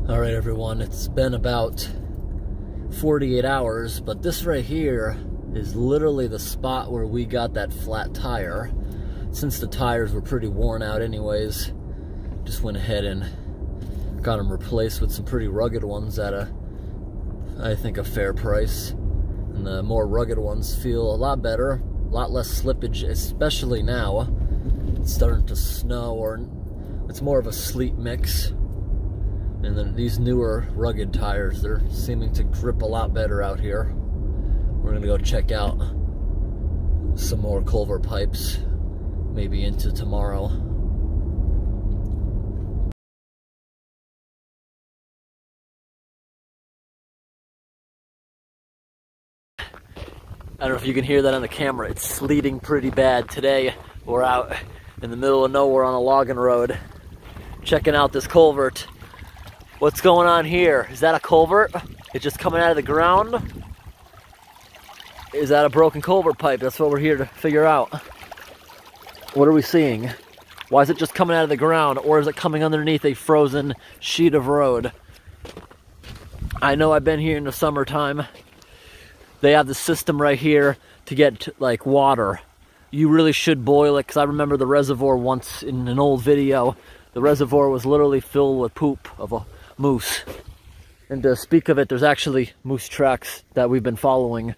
All right, everyone, it's been about 48 hours, but this right here is literally the spot where we got that flat tire. Since the tires were pretty worn out anyways, just went ahead and got them replaced with some pretty rugged ones at I think a fair price. And the more rugged ones feel a lot better, a lot less slippage, especially now. It's starting to snow, or it's more of a sleet mix. And then these newer rugged tires, they're seeming to grip a lot better out here. We're gonna go check out some more culvert pipes, maybe into tomorrow. I don't know if you can hear that on the camera. It's sleeting pretty bad today. We're out in the middle of nowhere on a logging road, checking out this culvert. What's going on here? Is that a culvert? It's just coming out of the ground? Is that a broken culvert pipe? That's what we're here to figure out. What are we seeing? Why is it just coming out of the ground? Or is it coming underneath a frozen sheet of road? I know I've been here in the summertime. They have the system right here to get like water. You really should boil it, because I remember the reservoir once in an old video. The reservoir was literally filled with poop of a moose. And to speak of it, there's actually moose tracks that we've been following.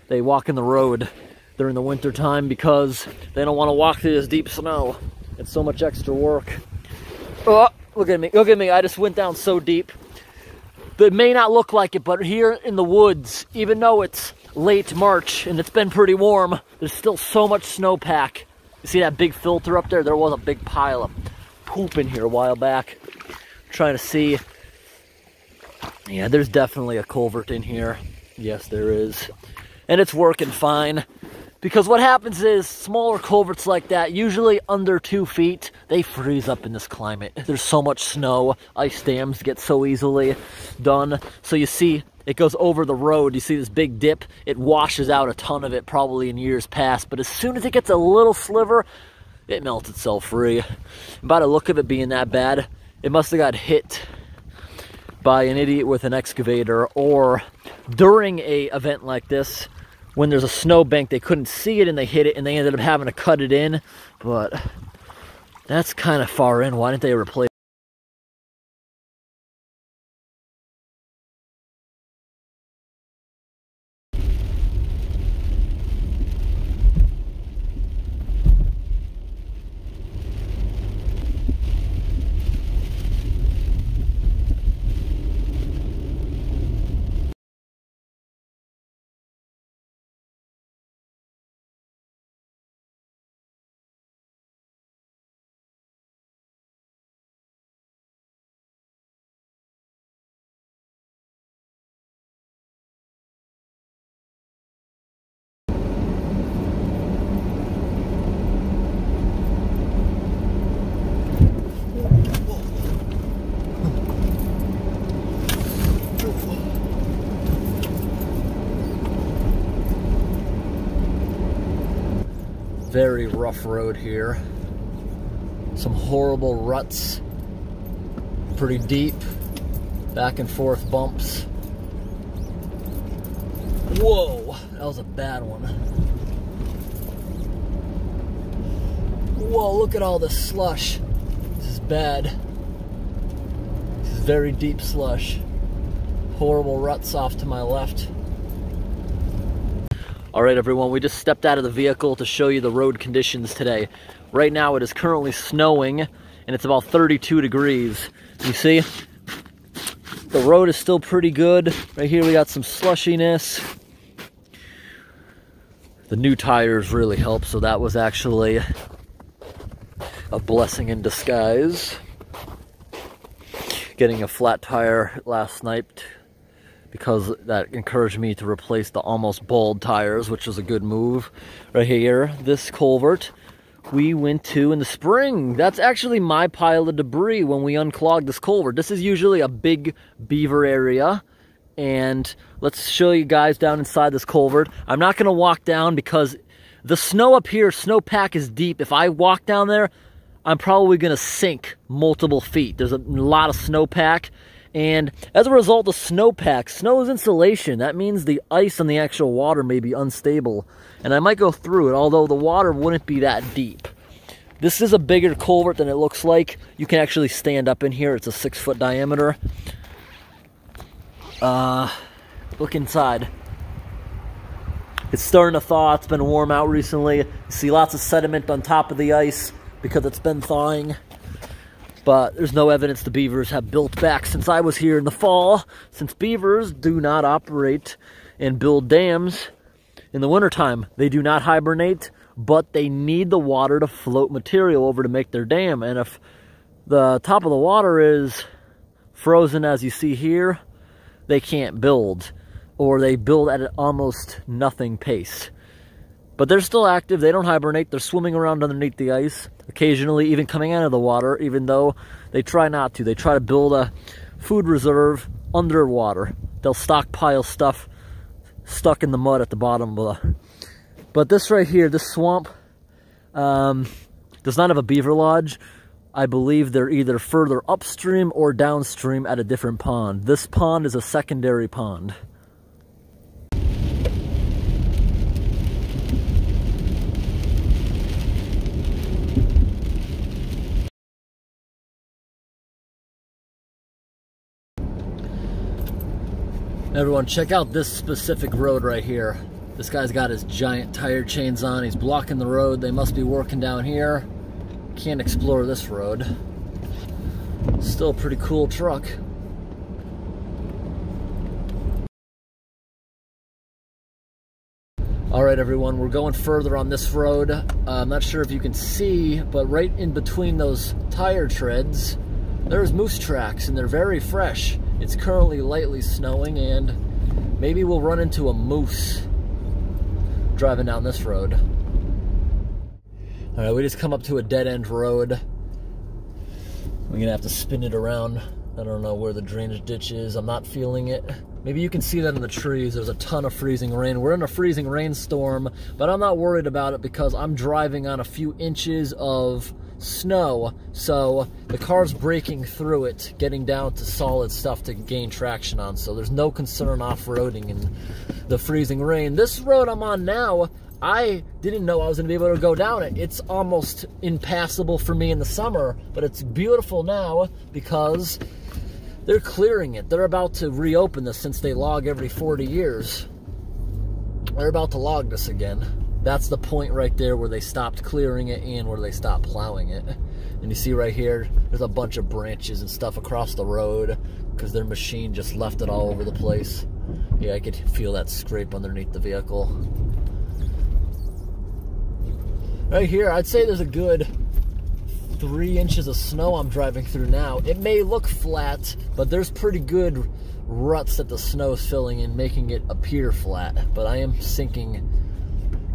They walk in the road during the winter time because they don't want to walk through this deep snow. It's so much extra work. Oh, look at me, look at me. I just went down so deep. It may not look like it, but here in the woods, even though it's late March and it's been pretty warm, there's still so much snowpack. You see that big filter up there? There was a big pile of poop in here a while back. I'm trying to see. Yeah, there's definitely a culvert in here. Yes, there is. And it's working fine. Because what happens is, smaller culverts like that, usually under 2 feet, they freeze up in this climate. There's so much snow. Ice dams get so easily done. So you see, it goes over the road. You see this big dip. It washes out a ton of it, probably in years past. But as soon as it gets a little sliver, it melts itself free. And by the look of it being that bad, it must have got hit by an idiot with an excavator, or during a event like this, when there's a snowbank, they couldn't see it and they hit it and they ended up having to cut it in. But that's kind of far in. Why didn't they replace it? Very rough road here. Some horrible ruts. Pretty deep. Back and forth bumps. Whoa, that was a bad one. Whoa, look at all this slush. This is bad. This is very deep slush. Horrible ruts off to my left. All right, everyone, we just stepped out of the vehicle to show you the road conditions today. Right now, it is currently snowing, and it's about 32 degrees. You see, the road is still pretty good. Right here, we got some slushiness. The new tires really help, so that was actually a blessing in disguise. Getting a flat tire last night, because that encouraged me to replace the almost bald tires, which was a good move. Right here, this culvert we went to in the spring. That's actually my pile of debris when we unclogged this culvert. This is usually a big beaver area, and let's show you guys down inside this culvert. I'm not gonna walk down because the snow up here, snowpack is deep. If I walk down there, I'm probably gonna sink multiple feet. There's a lot of snowpack, And as a result of snowpack, snow is insulation. That means the ice on the actual water may be unstable. And I might go through it, although the water wouldn't be that deep. This is a bigger culvert than it looks like. You can actually stand up in here. It's a 6-foot diameter. Look inside. It's starting to thaw. It's been warm out recently. You see lots of sediment on top of the ice because it's been thawing. But there's no evidence the beavers have built back since I was here in the fall, since beavers do not operate and build dams in the wintertime. They do not hibernate, but they need the water to float material over to make their dam. And if the top of the water is frozen, as you see here, they can't build, or they build at an almost nothing pace. But they're still active. They don't hibernate. They're swimming around underneath the ice, occasionally even coming out of the water, even though they try not to. They try to build a food reserve underwater. They'll stockpile stuff stuck in the mud at the bottom of the... But this right here, this swamp, does not have a beaver lodge. I believe they're either further upstream or downstream at a different pond. This pond is a secondary pond. Everyone, check out this specific road right here. This guy's got his giant tire chains on. He's blocking the road. They must be working down here. Can't explore this road. Still a pretty cool truck. Alright everyone, we're going further on this road. I'm not sure if you can see, but right in between those tire treads, there's moose tracks, and they're very fresh. It's currently lightly snowing, and maybe we'll run into a moose driving down this road. Alright, we just come up to a dead-end road. We're gonna have to spin it around. I don't know where the drainage ditch is. I'm not feeling it. Maybe you can see that in the trees. There's a ton of freezing rain. We're in a freezing rainstorm, but I'm not worried about it because I'm driving on a few inches of snow, so the car's breaking through it, getting down to solid stuff to gain traction on, so there's no concern off-roading in the freezing rain. This road I'm on now, I didn't know I was going to be able to go down it. It's almost impassable for me in the summer, but it's beautiful now because they're clearing it. They're about to reopen this since they log every 40 years. They're about to log this again. That's the point right there where they stopped clearing it and where they stopped plowing it. And you see right here, there's a bunch of branches and stuff across the road because their machine just left it all over the place. Yeah, I could feel that scrape underneath the vehicle. Right here, I'd say there's a good 3 inches of snow I'm driving through now. It may look flat, but there's pretty good ruts that the snow is filling in, making it appear flat. But I am sinking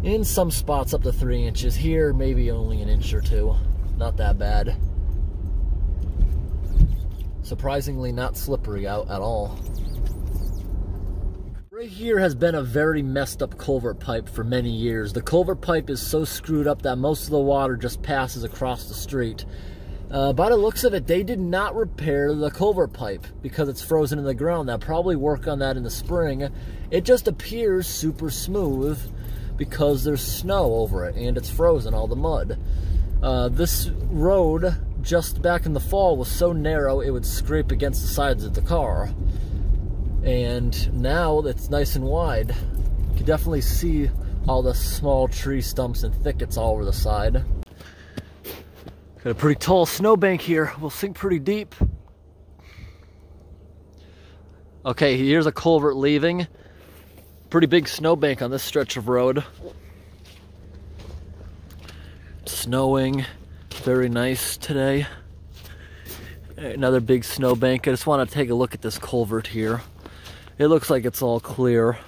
in some spots up to 3 inches. Here, maybe only an inch or two. Not that bad. Surprisingly not slippery out at all. Right here has been a very messed up culvert pipe for many years. The culvert pipe is so screwed up that most of the water just passes across the street. By the looks of it, they did not repair the culvert pipe because it's frozen in the ground. They'll probably work on that in the spring. It just appears super smooth because there's snow over it and it's frozen, all the mud. This road just back in the fall was so narrow it would scrape against the sides of the car. And now it's nice and wide. You can definitely see all the small tree stumps and thickets all over the side. Got a pretty tall snowbank here. We'll sink pretty deep. Okay, here's a culvert leaving. Pretty big snowbank on this stretch of road. Snowing, very nice today. Another big snowbank. I just want to take a look at this culvert here. It looks like it's all clear.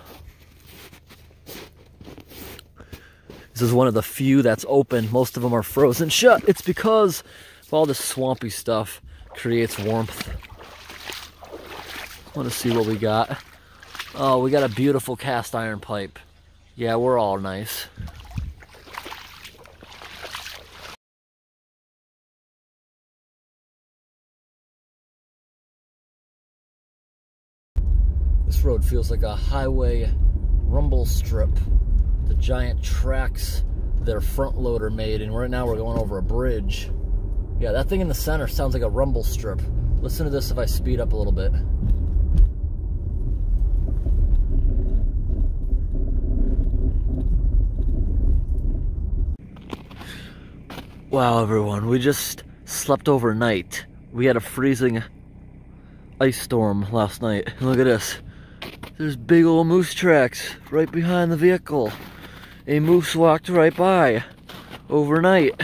This is one of the few that's open. Most of them are frozen shut. It's because all this swampy stuff creates warmth. I want to see what we got. Oh, we got a beautiful cast iron pipe. Yeah, we're all nice. This road feels like a highway rumble strip. The giant tracks their front loader made, and right now we're going over a bridge. Yeah, that thing in the center sounds like a rumble strip. Listen to this if I speed up a little bit. Wow, everyone, we just slept overnight. We had a freezing ice storm last night. And look at this. There's big old moose tracks right behind the vehicle. A moose walked right by overnight.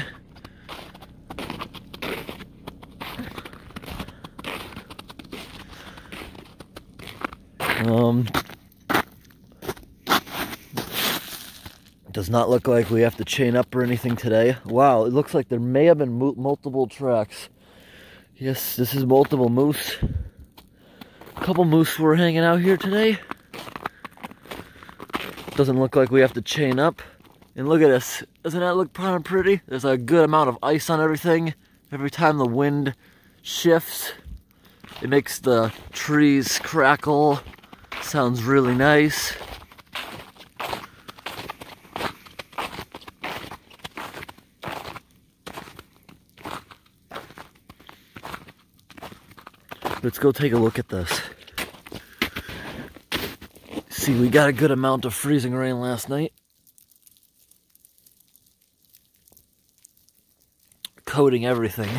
Does not look like we have to chain up or anything today. Wow, it looks like there may have been multiple tracks. Yes, this is multiple moose. A couple moose were hanging out here today. Doesn't look like we have to chain up. And look at this. Doesn't that look kind of pretty? There's a good amount of ice on everything. Every time the wind shifts, it makes the trees crackle. Sounds really nice. Let's go take a look at this. See, we got a good amount of freezing rain last night. Coating everything.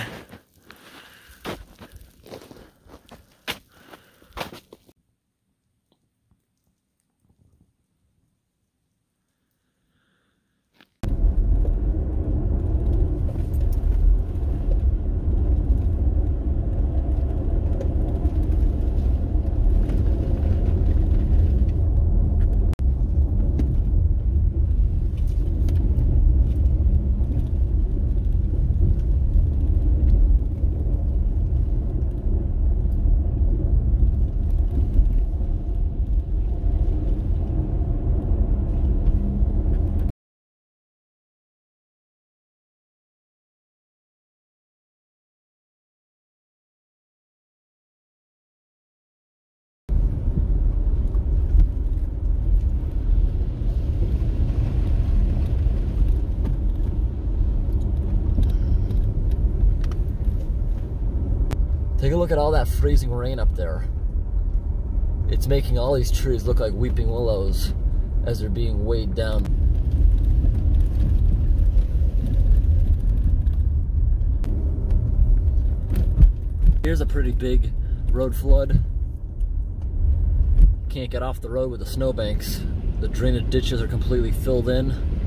Take a look at all that freezing rain up there. It's making all these trees look like weeping willows as they're being weighed down. Here's a pretty big road flood. Can't get off the road with the snowbanks. The drainage ditches are completely filled in.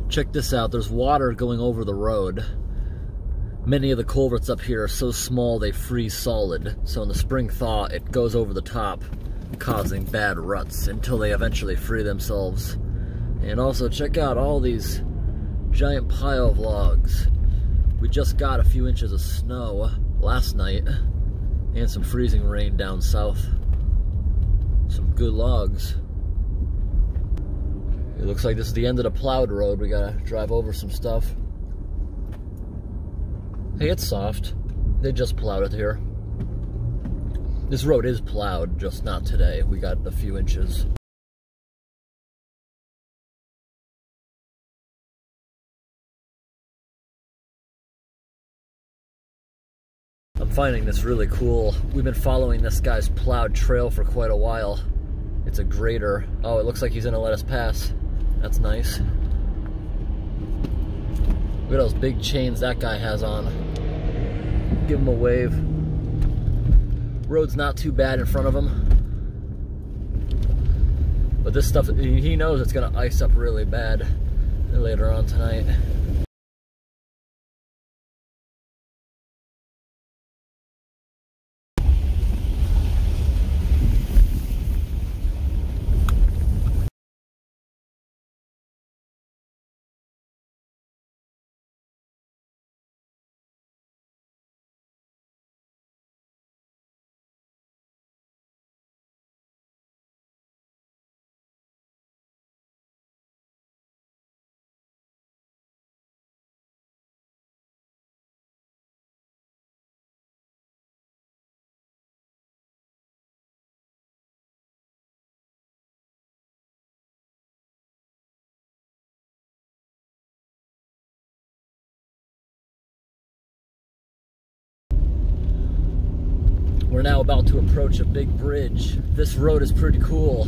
Check this out, there's water going over the road. Many of the culverts up here are so small they freeze solid, so in the spring thaw it goes over the top, causing bad ruts until they eventually free themselves. And also check out all these giant pile of logs. We just got a few inches of snow last night and some freezing rain down south. Some good logs. It looks like this is the end of the plowed road. We gotta drive over some stuff. Hey, it's soft. They just plowed it here. This road is plowed, just not today. We got a few inches. I'm finding this really cool. We've been following this guy's plowed trail for quite a while. It's a grader. Oh, it looks like he's gonna let us pass. That's nice. Look at those big chains that guy has on. Give him a wave. Road's not too bad in front of him. But this stuff, he knows it's gonna ice up really bad later on tonight. We're now about to approach a big bridge. This road is pretty cool.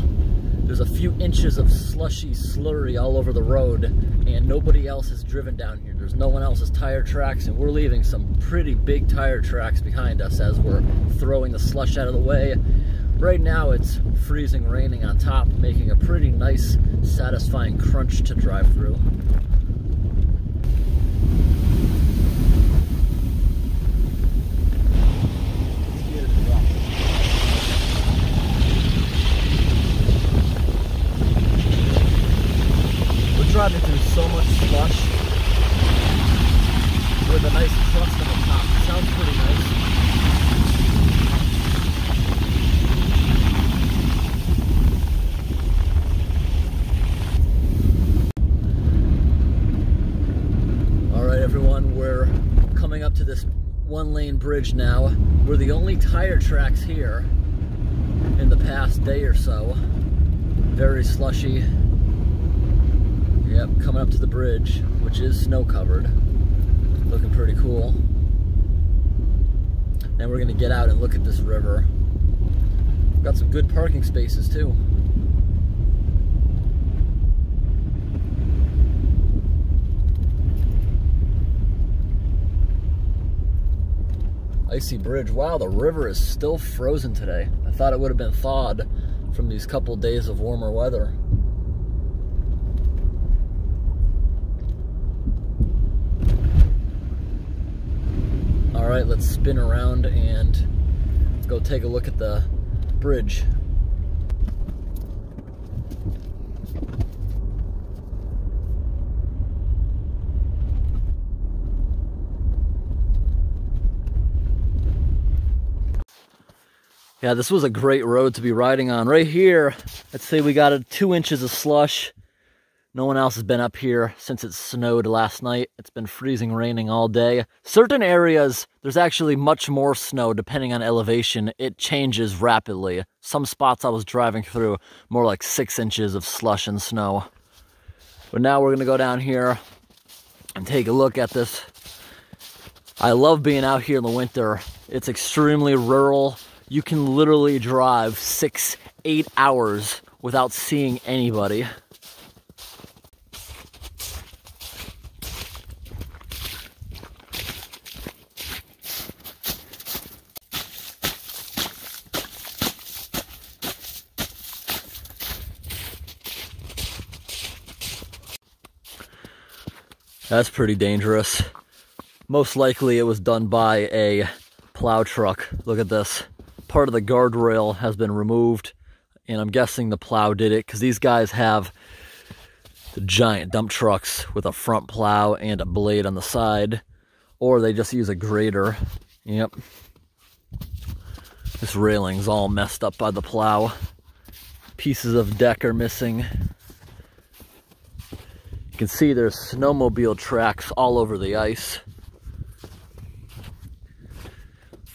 There's a few inches of slushy slurry all over the road, and nobody else has driven down here. There's no one else's tire tracks, and we're leaving some pretty big tire tracks behind us as we're throwing the slush out of the way. Right now it's freezing raining on top, making a pretty nice, satisfying crunch to drive through. Driving through so much slush with a nice crust on the top. It sounds pretty nice. All right, everyone, we're coming up to this one-lane bridge now. We're the only tire tracks here in the past day or so. Very slushy. Yep, coming up to the bridge, which is snow covered. Looking pretty cool. Then we're gonna get out and look at this river. Got some good parking spaces too. Icy bridge. Wow, the river is still frozen today. I thought it would have been thawed from these couple days of warmer weather. All right, let's spin around and go take a look at the bridge. Yeah, this was a great road to be riding on. Right here, let's say we got 2 inches of slush. No one else has been up here since it snowed last night. It's been freezing, raining all day. Certain areas, there's actually much more snow depending on elevation. It changes rapidly. Some spots I was driving through, more like 6 inches of slush and snow. But now we're gonna go down here and take a look at this. I love being out here in the winter. It's extremely rural. You can literally drive 6-8 hours without seeing anybody. That's pretty dangerous. Most likely it was done by a plow truck. Look at this. Part of the guardrail has been removed, and I'm guessing the plow did it because these guys have the giant dump trucks with a front plow and a blade on the side, or they just use a grader. Yep. This railing's all messed up by the plow. Pieces of deck are missing. You can see there's snowmobile tracks all over the ice.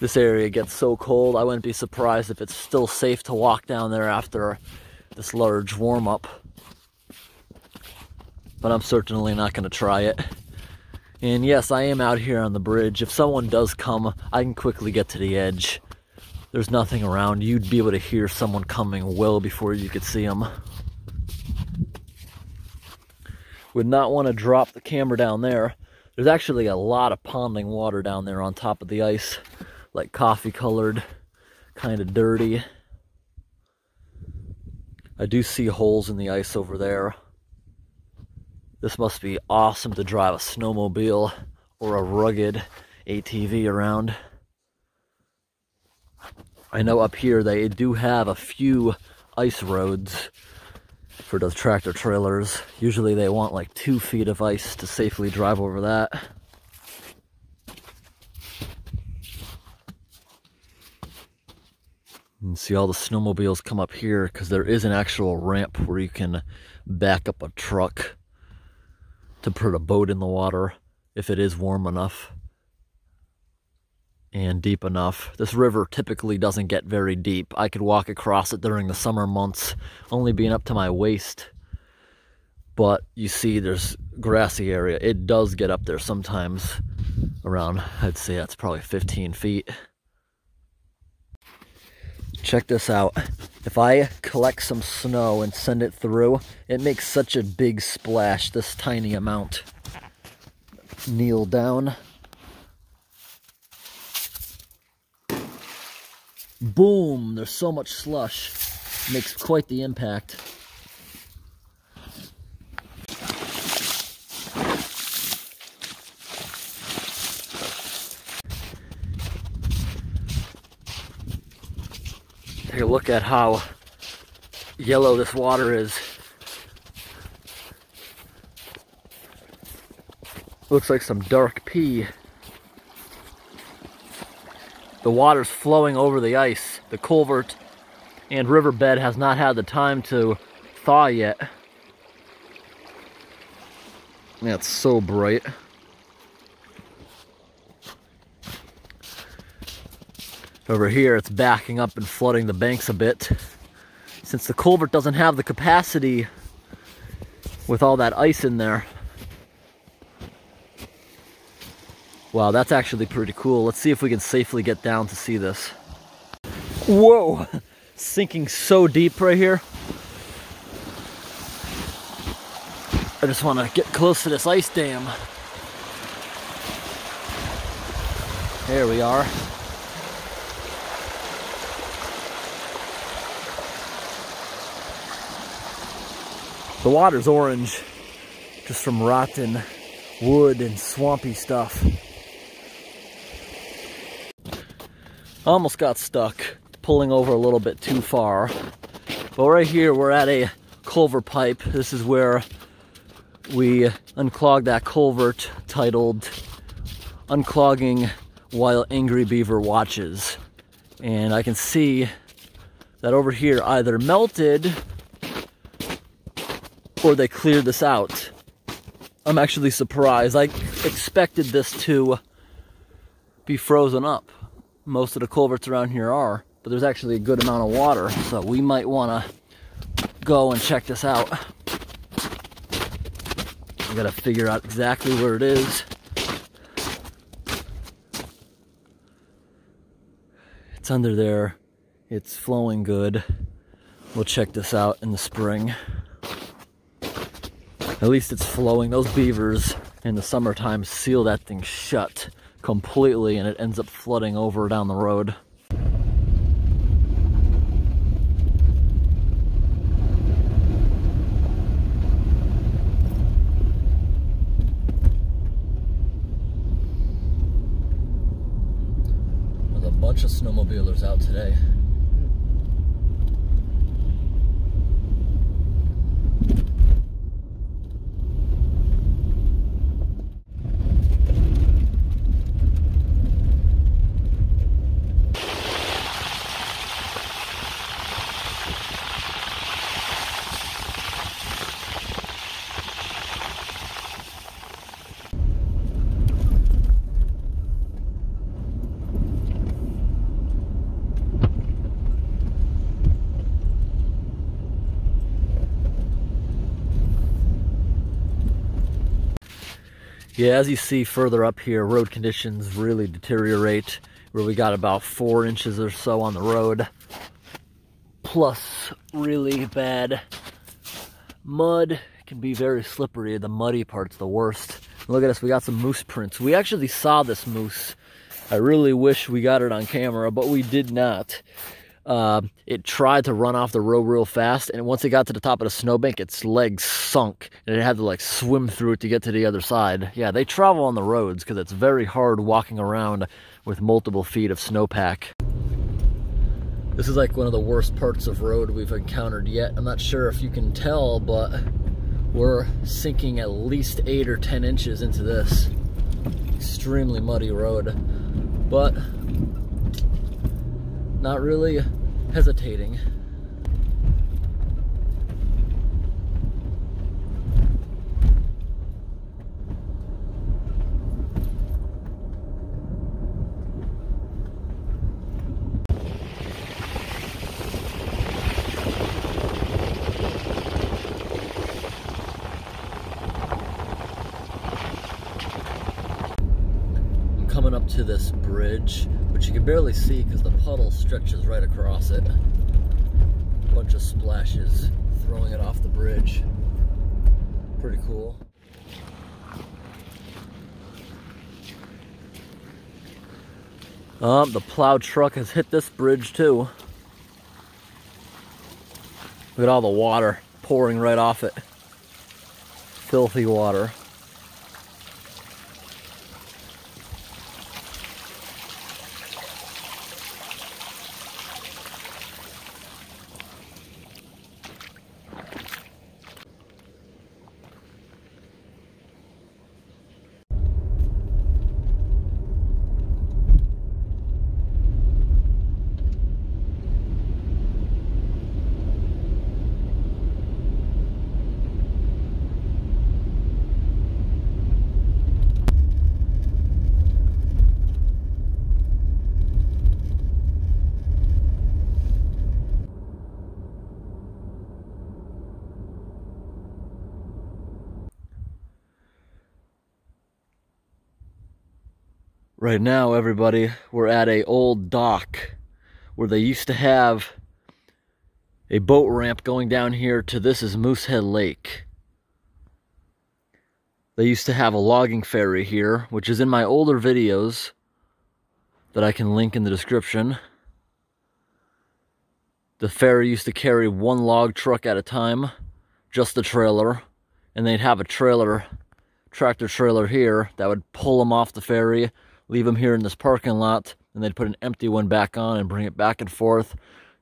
This area gets so cold, I wouldn't be surprised if it's still safe to walk down there after this large warm-up. But I'm certainly not going to try it. And yes, I am out here on the bridge. If someone does come, I can quickly get to the edge. There's nothing around. You'd be able to hear someone coming well before you could see them. Would not want to drop the camera down there. There's actually a lot of ponding water down there on top of the ice. Like coffee colored, kind of dirty. I do see holes in the ice over there. This must be awesome to drive a snowmobile or a rugged ATV around. I know up here they do have a few ice roads for those tractor trailers. Usually they want like 2 feet of ice to safely drive over that. You can see all the snowmobiles come up here because there is an actual ramp where you can back up a truck to put a boat in the water if it is warm enough and deep enough. This river typically doesn't get very deep. I could walk across it during the summer months, only being up to my waist. But you see there's grassy area. It does get up there sometimes around, I'd say that's probably 15 feet. Check this out. If I collect some snow and send it through, it makes such a big splash, this tiny amount. Kneel down. Boom! There's so much slush. It makes quite the impact. Take a look at how yellow this water is. Looks like some dark pea. The water's flowing over the ice. The culvert and riverbed has not had the time to thaw yet. Yeah, it's so bright. Over here, it's backing up and flooding the banks a bit. Since the culvert doesn't have the capacity with all that ice in there. Wow, that's actually pretty cool. Let's see if we can safely get down to see this. Whoa! Sinking so deep right here. I just want to get close to this ice dam. There we are. The water's orange, just from rotten wood and swampy stuff. Almost got stuck, pulling over a little bit too far. But right here, we're at a culvert pipe. This is where we unclogged that culvert titled Unclogging While Angry Beaver Watches. And I can see that over here either melted or they cleared this out. I'm actually surprised. I expected this to be frozen up. Most of the culverts around here are, but there's actually a good amount of water, so we might want to go and check this out. We gotta figure out exactly where it is. It's under there. It's flowing good. We'll check this out in the spring. At least it's flowing. Those beavers in the summertime seal that thing shut completely, and it ends up flooding over down the road. There's a bunch of snowmobilers out today. Yeah, as you see further up here, road conditions really deteriorate, where we got about 4 inches or so on the road, plus really bad mud. It can be very slippery. The muddy part's the worst. Look at us, we got some moose prints. We actually saw this moose. I really wish we got it on camera, but we did not. It tried to run off the road real fast, and once it got to the top of the snowbank, its legs sunk, and it had to like swim through it to get to the other side. Yeah, they travel on the roads because it's very hard walking around with multiple feet of snowpack. This is like one of the worst parts of road we've encountered yet. I'm not sure if you can tell, but we're sinking at least 8 or 10 inches into this extremely muddy road, but not really hesitating. coming up to this bridge, which you can barely see because the puddle stretches right across it. A bunch of splashes throwing it off the bridge. Pretty cool. The plow truck has hit this bridge too. Look at all the water pouring right off it. Filthy water. Right now, everybody, we're at a old dock where they used to have a boat ramp going down here to this is Moosehead Lake. They used to have a logging ferry here, which is in my older videos that I can link in the description. The ferry used to carry one log truck at a time, just the trailer, and they'd have a tractor trailer here that would pull them off the ferry, leave them here in this parking lot, and they'd put an empty one back on and bring it back and forth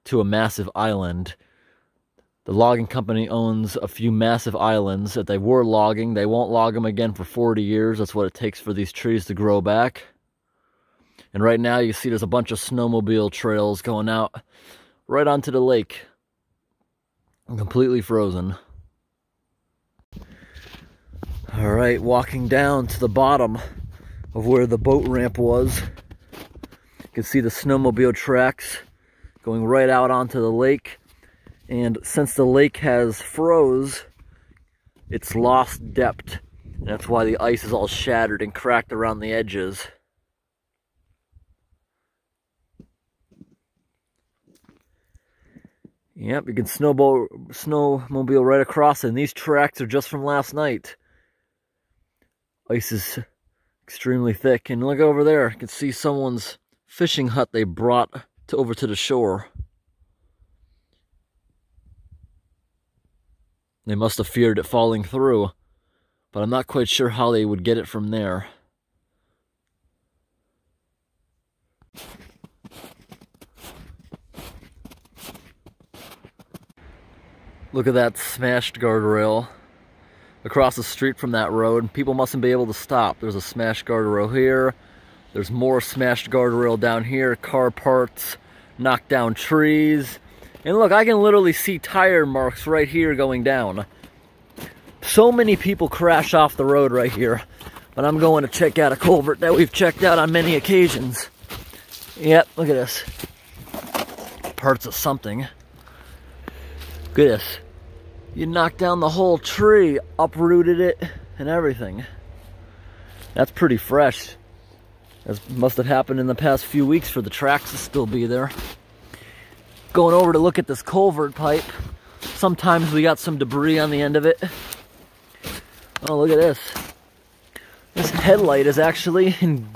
to a massive island. The logging company owns a few massive islands that they were logging. They won't log them again for 40 years. That's what it takes for these trees to grow back. And right now you see there's a bunch of snowmobile trails going out right onto the lake. Completely frozen. All right, walking down to the bottom of where the boat ramp was. You can see the snowmobile tracks going right out onto the lake. And since the lake has froze, it's lost depth. And that's why the ice is all shattered and cracked around the edges. Yep, you can snowmobile right across it. And these tracks are just from last night. Ice is extremely thick. And look over there, you can see someone's fishing hut they brought over to the shore. They must have feared it falling through, but I'm not quite sure how they would get it from there. Look at that smashed guardrail across the street from that road. People mustn't be able to stop. There's a smashed guardrail here. There's more smashed guardrail down here. Car parts, knocked down trees. And look, I can literally see tire marks right here going down. So many people crash off the road right here. But I'm going to check out a culvert that we've checked out on many occasions. Yep, look at this. Parts of something. Look at this. You knocked down the whole tree, uprooted it, and everything. That's pretty fresh. That must have happened in the past few weeks for the tracks to still be there. Going over to look at this culvert pipe. Sometimes we got some debris on the end of it. Oh, look at this. This headlight is actually in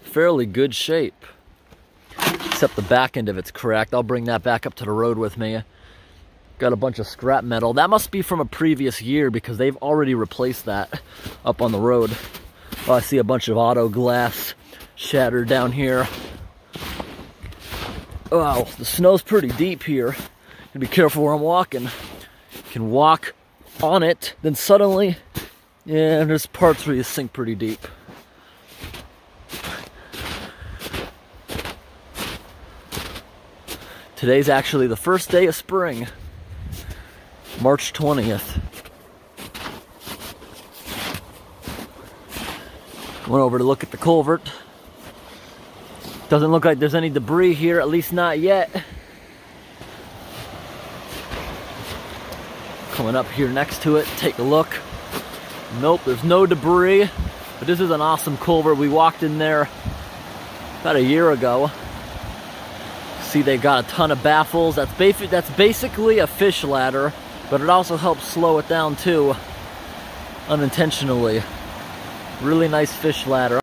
fairly good shape. Except the back end of it's cracked. I'll bring that back up to the road with me. Got a bunch of scrap metal. That must be from a previous year because they've already replaced that up on the road. Oh, I see a bunch of auto glass shattered down here. Wow, the snow's pretty deep here. Gotta be careful where I'm walking. You can walk on it, then suddenly, yeah, there's parts where you sink pretty deep. Today's actually the first day of spring. March 20th. Went over to look at the culvert. Doesn't look like there's any debris here, at least not yet. Coming up here next to it, take a look. Nope, there's no debris. But this is an awesome culvert. We walked in there about a year ago. See, they got a ton of baffles. That's basically a fish ladder, but it also helps slow it down too, unintentionally. Really nice fish ladder.